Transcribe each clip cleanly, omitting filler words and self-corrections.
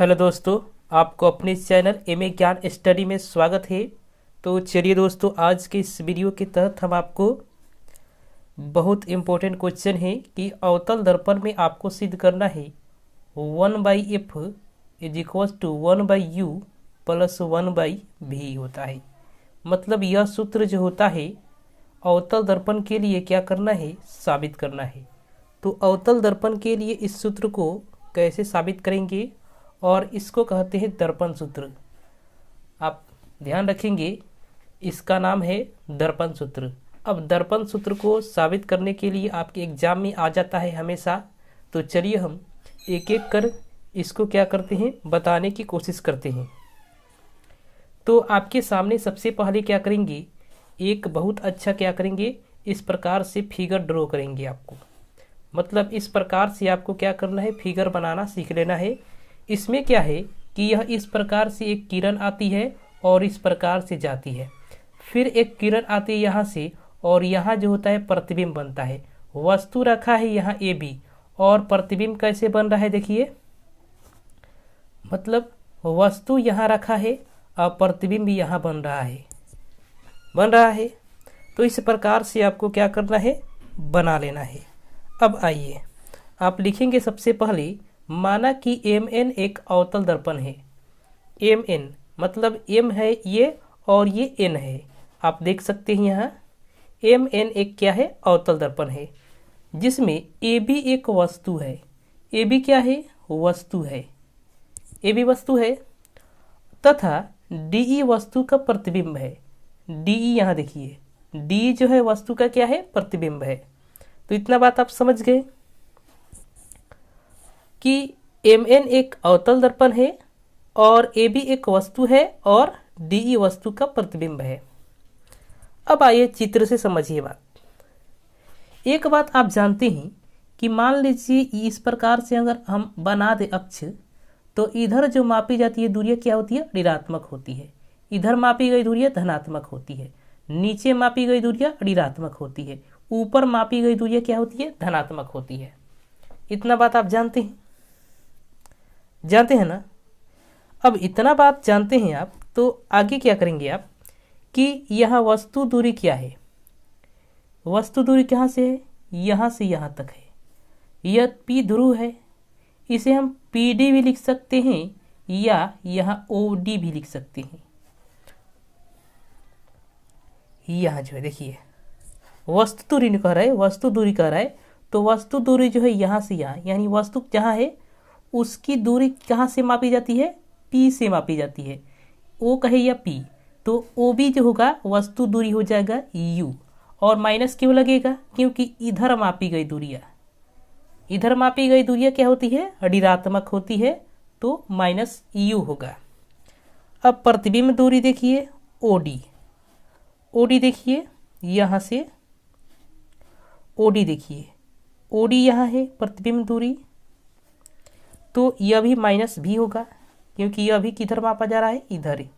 Hello दोस्तों, आपको अपने चैनल एमए ज्ञान स्टडी में स्वागत है। तो चलिए दोस्तों, आज के इस वीडियो के तहत हम आपको बहुत इम्पोर्टेंट क्वेश्चन है कि अवतल दर्पण में आपको सिद्ध करना है 1/f is equal to 1/u plus 1/v होता है। मतलब यह सूत्र जो होता है अवतल दर्पण के लिए क्या करना है, साबित करना है। तो अवतल दर्पण के लिए इस सूत्र को कैसे साबित करेंगे, और इसको कहते हैं दर्पण सूत्र। आप ध्यान रखेंगे, इसका नाम है दर्पण सूत्र। अब दर्पण सूत्र को साबित करने के लिए आपके एग्जाम में आ जाता है हमेशा। तो चलिए हम एक एक कर इसको क्या करते हैं, बताने की कोशिश करते हैं। तो आपके सामने सबसे पहले क्या करेंगे, एक बहुत अच्छा क्या करेंगे, इस प्रकार से फिगर ड्रॉ करेंगे। आपको मतलब इस प्रकार से आपको क्या करना है, फिगर बनाना सीख लेना है। इसमें क्या है कि यह इस प्रकार से एक किरण आती है और इस प्रकार से जाती है, फिर एक किरण आती है यहाँ से, और यहाँ जो होता है प्रतिबिंब बनता है। वस्तु रखा है यहाँ ए बी, और प्रतिबिंब कैसे बन रहा है देखिए, मतलब वस्तु यहाँ रखा है और प्रतिबिंब यहाँ बन रहा है। तो इस प्रकार से आपको क्या करना है, बना लेना है। अब आइए आप लिखेंगे सबसे पहले, माना कि mn एक अवतल दर्पण है। mn मतलब m है ये और ये n है। आप देख सकते हैं यहाँ mn एक क्या है, अवतल दर्पण है, जिसमें ab एक वस्तु है। ab क्या है, वस्तु है। ab वस्तु है तथा de वस्तु का प्रतिबिंब है। de यहाँ देखिए, de जो है वस्तु का क्या है, प्रतिबिंब है। तो इतना बात आप समझ गए कि mn एक अवतल दर्पण है और ab एक वस्तु है और de वस्तु का प्रतिबिंब है। अब आइए चित्र से समझिए बात। एक बात आप जानते हैं कि मान लीजिए इस प्रकार से अगर हम बना दे अक्ष, तो इधर जो मापी जाती है दूरियां क्या होती है, ऋणात्मक होती है। इधर मापी गई दूरियां धनात्मक होती है, नीचे मापी गई दूरियां ऋणात्मक होती है, ऊपर मापी गई दूरियां क्या होती है, धनात्मक होती है। इतना बात आप जानते हैं ना। अब इतना बात जानते हैं आप, तो आगे क्या करेंगे आप कि यहाँ वस्तु दूरी क्या है, वस्तु दूरी कहाँ से है, यहाँ से यहाँ तक है। यह P ध्रुव है, इसे हम PD भी लिख सकते हैं या यहाँ OD भी लिख सकते हैं। यहाँ जो है देखिए वस्तु दूरी कह रहा है, वस्तु दूरी कह रहा है, तो वस्तु दूरी जो है यहाँ से यहाँ, यानी वस्तु जहाँ है उसकी दूरी कहाँ से मापी जाती है, P से मापी जाती है। O कहे या P, तो OB जो होगा वस्तु दूरी हो जाएगा U, और माइनस क्यों लगेगा, क्योंकि इधर मापी गई दूरियां क्या होती है, ऋणात्मक होती है, तो माइनस U होगा। अब प्रतिबिंब दूरी देखिए OD देखिए, यहाँ से OD देखिए, OD यहाँ है प्रतिबिंब दूरी, तो यह भी माइनस भी होगा, क्योंकि यह भी किधर मापा जा रहा है, इधर ही।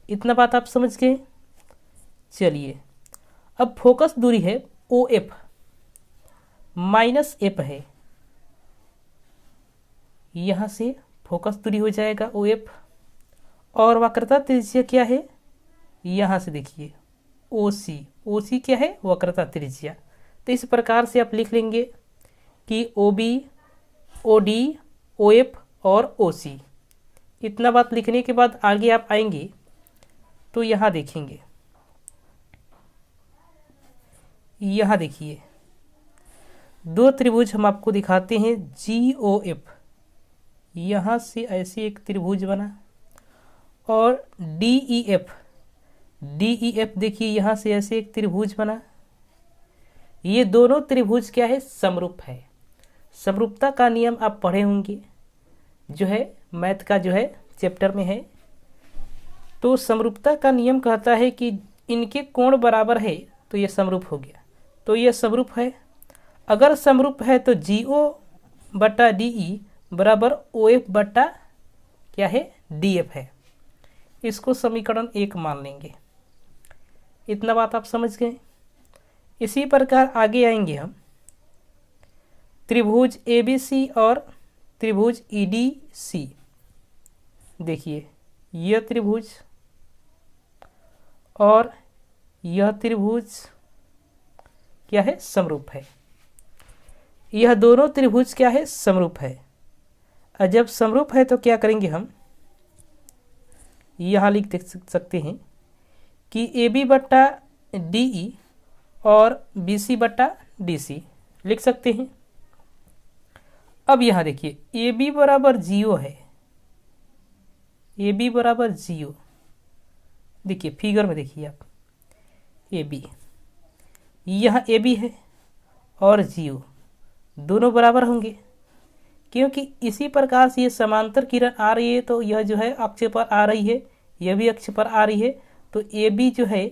इतना बात आप समझ गए। चलिए अब फोकस दूरी है OF, माइनस F है, यहाँ से फोकस दूरी हो जाएगा OF, और वक्रता त्रिज्या क्या है, यहाँ से देखिए OC क्या है, वक्रता त्रिज्या। तो इस प्रकार से आप लिख लेंगे कि OB, OD, OF और OC। इतना बात लिखने के बाद आगे आप आएंगे तो यहाँ देखेंगे, यहाँ देखिए दो त्रिभुज हम आपको दिखाते हैं GOF। यहाँ से ऐसे एक त्रिभुज बना, और DEF देखिए यहाँ से ऐसे एक त्रिभुज बना। ये दोनों त्रिभुज क्या है, समरूप है। समरूपता का नियम आप पढ़े होंगे, जो है मैथ का जो है चैप्टर में है। तो समरूपता का नियम कहता है कि इनके कोण बराबर है तो ये समरूप हो गया। तो ये समरूप है, अगर समरूप है तो GO/DE बराबर OF/ क्या है, DF है। इसको समीकरण 1 मान लेंगे। इतना बात आप समझ गए। इसी प्रकार आगे आएंगे हम त्रिभुज ABC और त्रिभुज EDC। देखिए यह त्रिभुज और यह त्रिभुज क्या है, समरूप है। यह दोनों त्रिभुज क्या है, समरूप है। और जब समरूप है तो क्या करेंगे हम, यहाँ लिख सकते हैं कि ए बी बट्टा डी ई और बी सी बट्टा डी सी लिख सकते हैं। अब यहाँ देखिए ए बी बराबर जीरो है, ए बी बराबर जीरो। देखिए फिगर में देखिए आप, ए बी, यहाँ ए बी है और जीरो दोनों बराबर होंगे, क्योंकि इसी प्रकार से ये समांतर किरण आ रही है तो यह जो है अक्ष पर आ रही है, यह भी अक्ष पर आ रही है, तो ए बी जो है,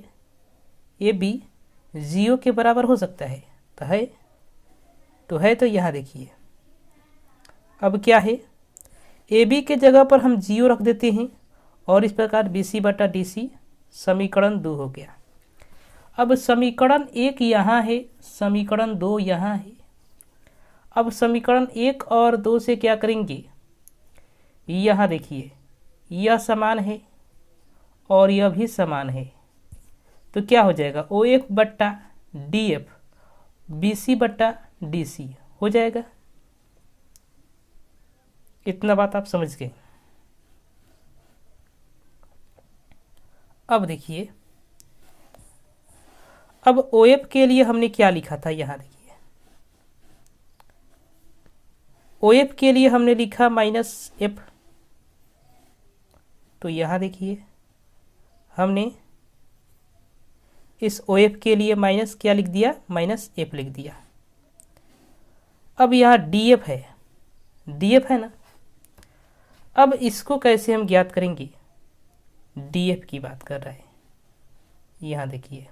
ए बी जीरो के बराबर हो सकता है। तो यहाँ देखिए अब क्या है, ए बी के जगह पर हम जीरो रख देते हैं और इस प्रकार बी सी बटा डी सी समीकरण 2 हो गया। अब समीकरण 1 यहाँ है, समीकरण 2 यहाँ है। अब समीकरण 1 और 2 से क्या करेंगे, यहाँ देखिए यह समान है और यह भी समान है, तो क्या हो जाएगा, ओ एफ बट्टा डी एफ बी सी बट्टा डी सी हो जाएगा। इतना बात आप समझ गए। अब देखिए, अब ओ एफ के लिए हमने क्या लिखा था, यहाँ देखिए ओ एफ के लिए हमने लिखा माइनस एफ, तो यहाँ देखिए हमने इस ओ एफ के लिए माइनस क्या लिख दिया, माइनस एफ लिख दिया। अब यहाँ डी एफ है, डी एफ है ना, अब इसको कैसे हम ज्ञात करेंगे, डी एफ की बात कर रहा है। यहाँ देखिए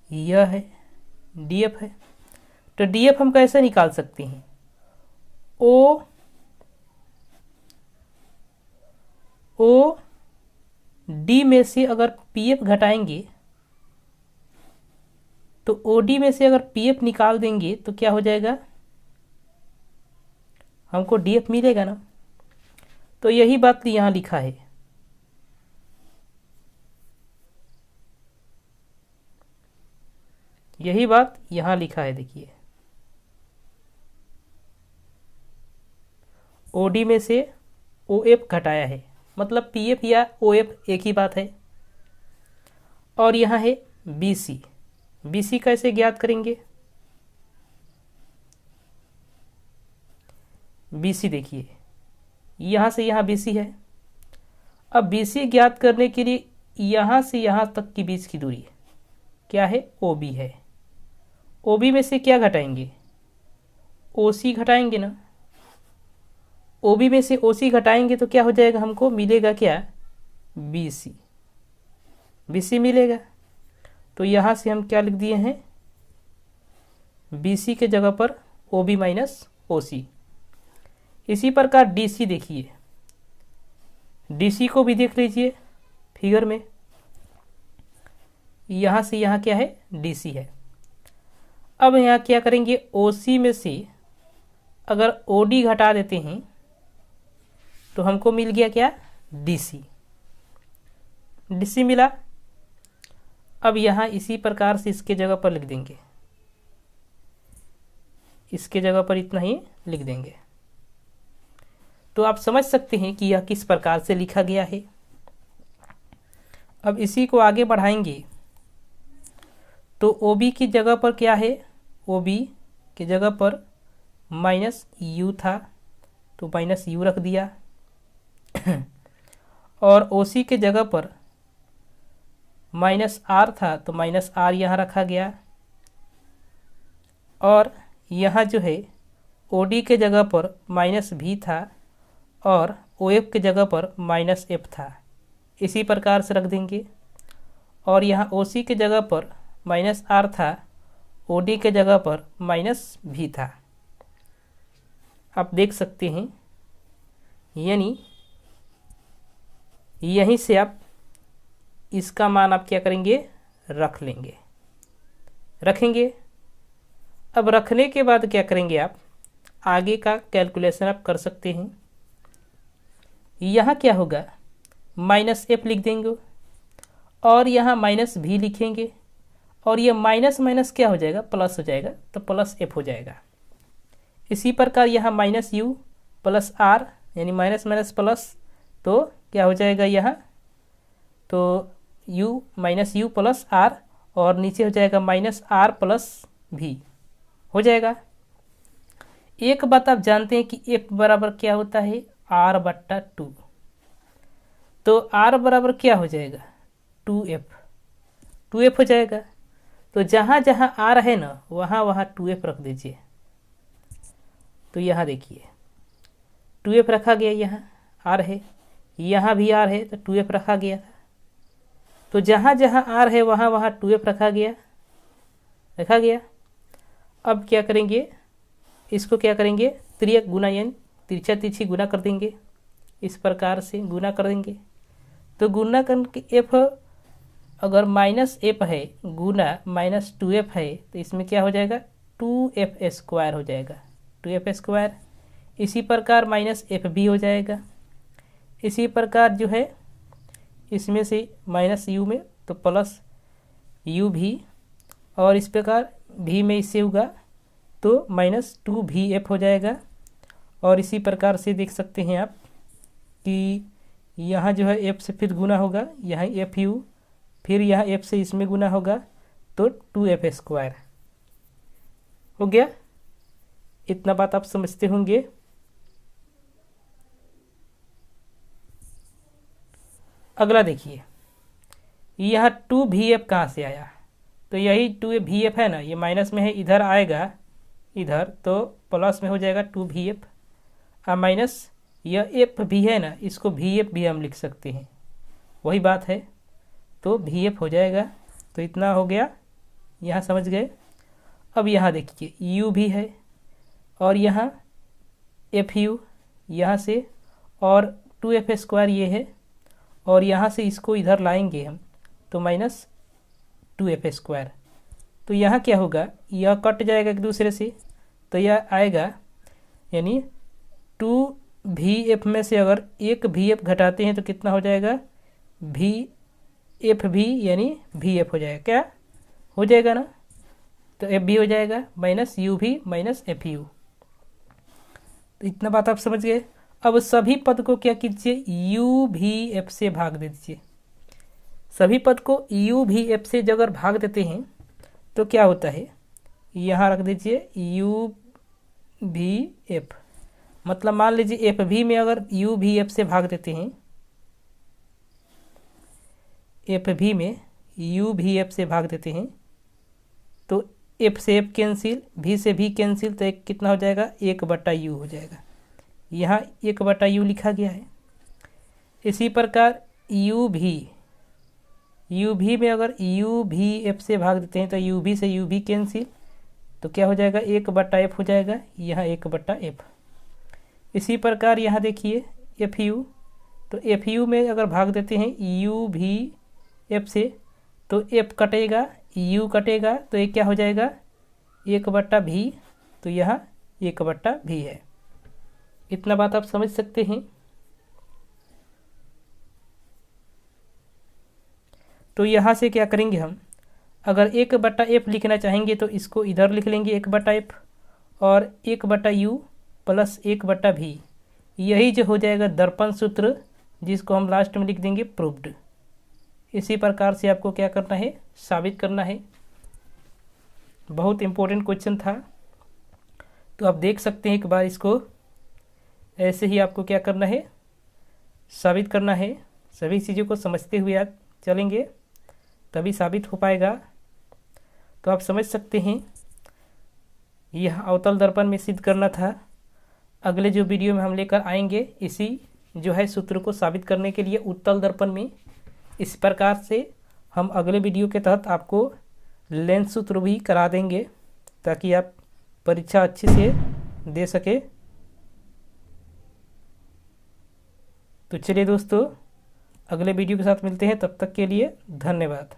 यह है डी एफ है, तो डी एफ हम कैसे निकाल सकते हैं, ओ डी में से अगर पी एफ घटाएंगे तो ओ डी में से अगर पी एफ निकाल देंगे तो क्या हो जाएगा, हमको डी एफ मिलेगा ना। तो यही बात यहाँ लिखा है, यही बात यहाँ लिखा है। देखिए ओ डी में से ओ एफ घटाया है, मतलब पी एफ या ओ एफ एक ही बात है। और यहाँ है बी सी, बी सी कैसे ज्ञात करेंगे, बी सी देखिए यहाँ से यहाँ बी सी है। अब बी सी ज्ञात करने के लिए यहाँ से यहाँ तक की बीच की दूरी क्या है, ओ बी है। ओ बी में से क्या घटाएंगे, ओ सी घटाएंगे ना, ओ बी में से ओ सी घटाएंगे तो क्या हो जाएगा, हमको मिलेगा क्या, बी सी, बी सी मिलेगा। तो यहाँ से हम क्या लिख दिए हैं, बी सी के जगह पर ओ बी माइनस ओ सी। इसी प्रकार डी सी देखिए, डी सी को भी देख लीजिए फिगर में, यहाँ से यहाँ क्या है, डी सी है। अब यहाँ क्या करेंगे, ओ सी में से अगर ओ डी घटा देते हैं तो हमको मिल गया क्या, डी सी, डी सी मिला। अब यहाँ इसी प्रकार से इसके जगह पर लिख देंगे, इसके जगह पर इतना ही लिख देंगे। तो आप समझ सकते हैं कि यह किस प्रकार से लिखा गया है। अब इसी को आगे बढ़ाएंगे तो ओ बी की जगह पर क्या है, ओ बी की जगह पर माइनस यू था तो माइनस यू रख दिया और ओ सी के जगह पर माइनस आर था तो माइनस आर यहाँ रखा गया। और यहाँ जो है ओ डी के जगह पर माइनस भी था और ओ एफ के जगह पर माइनस एफ था, इसी प्रकार से रख देंगे। और यहाँ ओ सी के जगह पर माइनस आर था, ओ डी के जगह पर माइनस भी था। आप देख सकते हैं, यानी यहीं से आप इसका मान आप क्या करेंगे, रख लेंगे, रखेंगे। अब रखने के बाद क्या करेंगे, आप आगे का कैलकुलेशन आप कर सकते हैं। यहाँ क्या होगा, माइनस एफ लिख देंगे और यहाँ माइनस भी लिखेंगे और ये माइनस माइनस क्या हो जाएगा, प्लस हो जाएगा, तो प्लस एफ हो जाएगा। इसी प्रकार यहाँ माइनस यू प्लस आर यानी माइनस माइनस प्लस, तो क्या हो जाएगा यहाँ, तो U minus U plus R और नीचे हो जाएगा माइनस आर प्लस भी हो जाएगा। एक बात आप जानते हैं कि एफ बराबर क्या होता है, आर बट्टा 2। तो आर बराबर क्या हो जाएगा, 2f हो जाएगा। तो जहाँ जहाँ आर है ना वहाँ वहाँ 2f रख दीजिए। तो यहाँ देखिए 2f रखा गया, यहाँ आर है, यहाँ भी आर है तो 2f रखा गया। तो जहाँ जहाँ आर है वहाँ वहाँ 2f रखा गया। अब क्या करेंगे, इसको क्या करेंगे, त्रियक गुना यानी तिरछा तिरछी गुना कर देंगे, इस प्रकार से गुना कर देंगे। तो गुना करके एफ अगर माइनस एफ है गुना माइनस 2f है तो इसमें क्या हो जाएगा, 2f² हो जाएगा, 2f²। इसी प्रकार माइनस एफ भी हो जाएगा। इसी प्रकार जो है इसमें से माइनस यू में तो प्लस यू भी, और इस प्रकार भी में इससे होगा तो माइनस 2vf हो जाएगा। और इसी प्रकार से देख सकते हैं आप कि यहाँ जो है f से फिर गुना होगा, यहाँ fu, फिर यहाँ f से इसमें गुना होगा तो 2f² हो गया। इतना बात आप समझते होंगे। अगला देखिए, यहाँ 2vf कहाँ से आया, तो यही 2vf है ना, ये माइनस में है, इधर आएगा इधर तो प्लस में हो जाएगा 2vf, और माइनस यह एफ भी है ना, इसको vf भी हम लिख सकते हैं, वही बात है, तो vf हो जाएगा। तो इतना हो गया, यहाँ समझ गए। अब यहाँ देखिए u भी है और यहाँ fu यहाँ से, और 2f² ये है, और यहाँ से इसको इधर लाएंगे हम तो माइनस 2f²। तो यहाँ क्या होगा, यह कट जाएगा एक दूसरे से, तो यह आएगा यानी 2vf में से अगर एक vf घटाते हैं तो कितना हो जाएगा, vf भी यानी vf हो जाएगा, क्या हो जाएगा ना, तो f भी हो जाएगा माइनस u भी माइनस fu। तो इतना बात आप समझ गए। अब सभी पद को क्या कीजिए, u_v_f से भाग दे दीजिए। सभी पद को u_v_f से अगर भाग देते हैं तो क्या होता है, यहाँ रख दीजिए u_v_f, मतलब मान लीजिए एफ भी में अगर u_v_f से भाग देते हैं, एफ भी में u_v_f से भाग देते हैं तो एफ से एफ कैंसिल, भी से भी कैंसिल, तो एक कितना हो जाएगा, 1/u हो जाएगा। यहाँ 1/u लिखा गया है। इसी प्रकार u भी में अगर u_v_f से भाग देते हैं तो u भी से u भी कैंसिल, तो क्या हो जाएगा, 1/f हो जाएगा, यहाँ 1/f। इसी प्रकार यहाँ देखिए fu, तो fu में अगर भाग देते हैं u_v_f से तो f कटेगा, u कटेगा, तो ये क्या हो जाएगा, 1/v, तो यहाँ 1/v है। इतना बात आप समझ सकते हैं। तो यहाँ से क्या करेंगे हम, अगर 1/f लिखना चाहेंगे तो इसको इधर लिख लेंगे 1/f, और 1/u प्लस 1/v, यही जो हो जाएगा दर्पण सूत्र, जिसको हम लास्ट में लिख देंगे प्रूव्ड। इसी प्रकार से आपको क्या करना है, साबित करना है। बहुत इम्पोर्टेंट क्वेश्चन था, तो आप देख सकते हैं एक बार इसको, ऐसे ही आपको क्या करना है, साबित करना है। सभी चीज़ों को समझते हुए आप चलेंगे तभी साबित हो पाएगा। तो आप समझ सकते हैं, यह अवतल दर्पण में सिद्ध करना था। अगले जो वीडियो में हम लेकर आएंगे इसी जो है सूत्र को साबित करने के लिए उत्तल दर्पण में। इस प्रकार से हम अगले वीडियो के तहत आपको लेंस सूत्र भी करा देंगे ताकि आप परीक्षा अच्छे से दे सके। तो चलिए दोस्तों, अगले वीडियो के साथ मिलते हैं, तब तक के लिए धन्यवाद।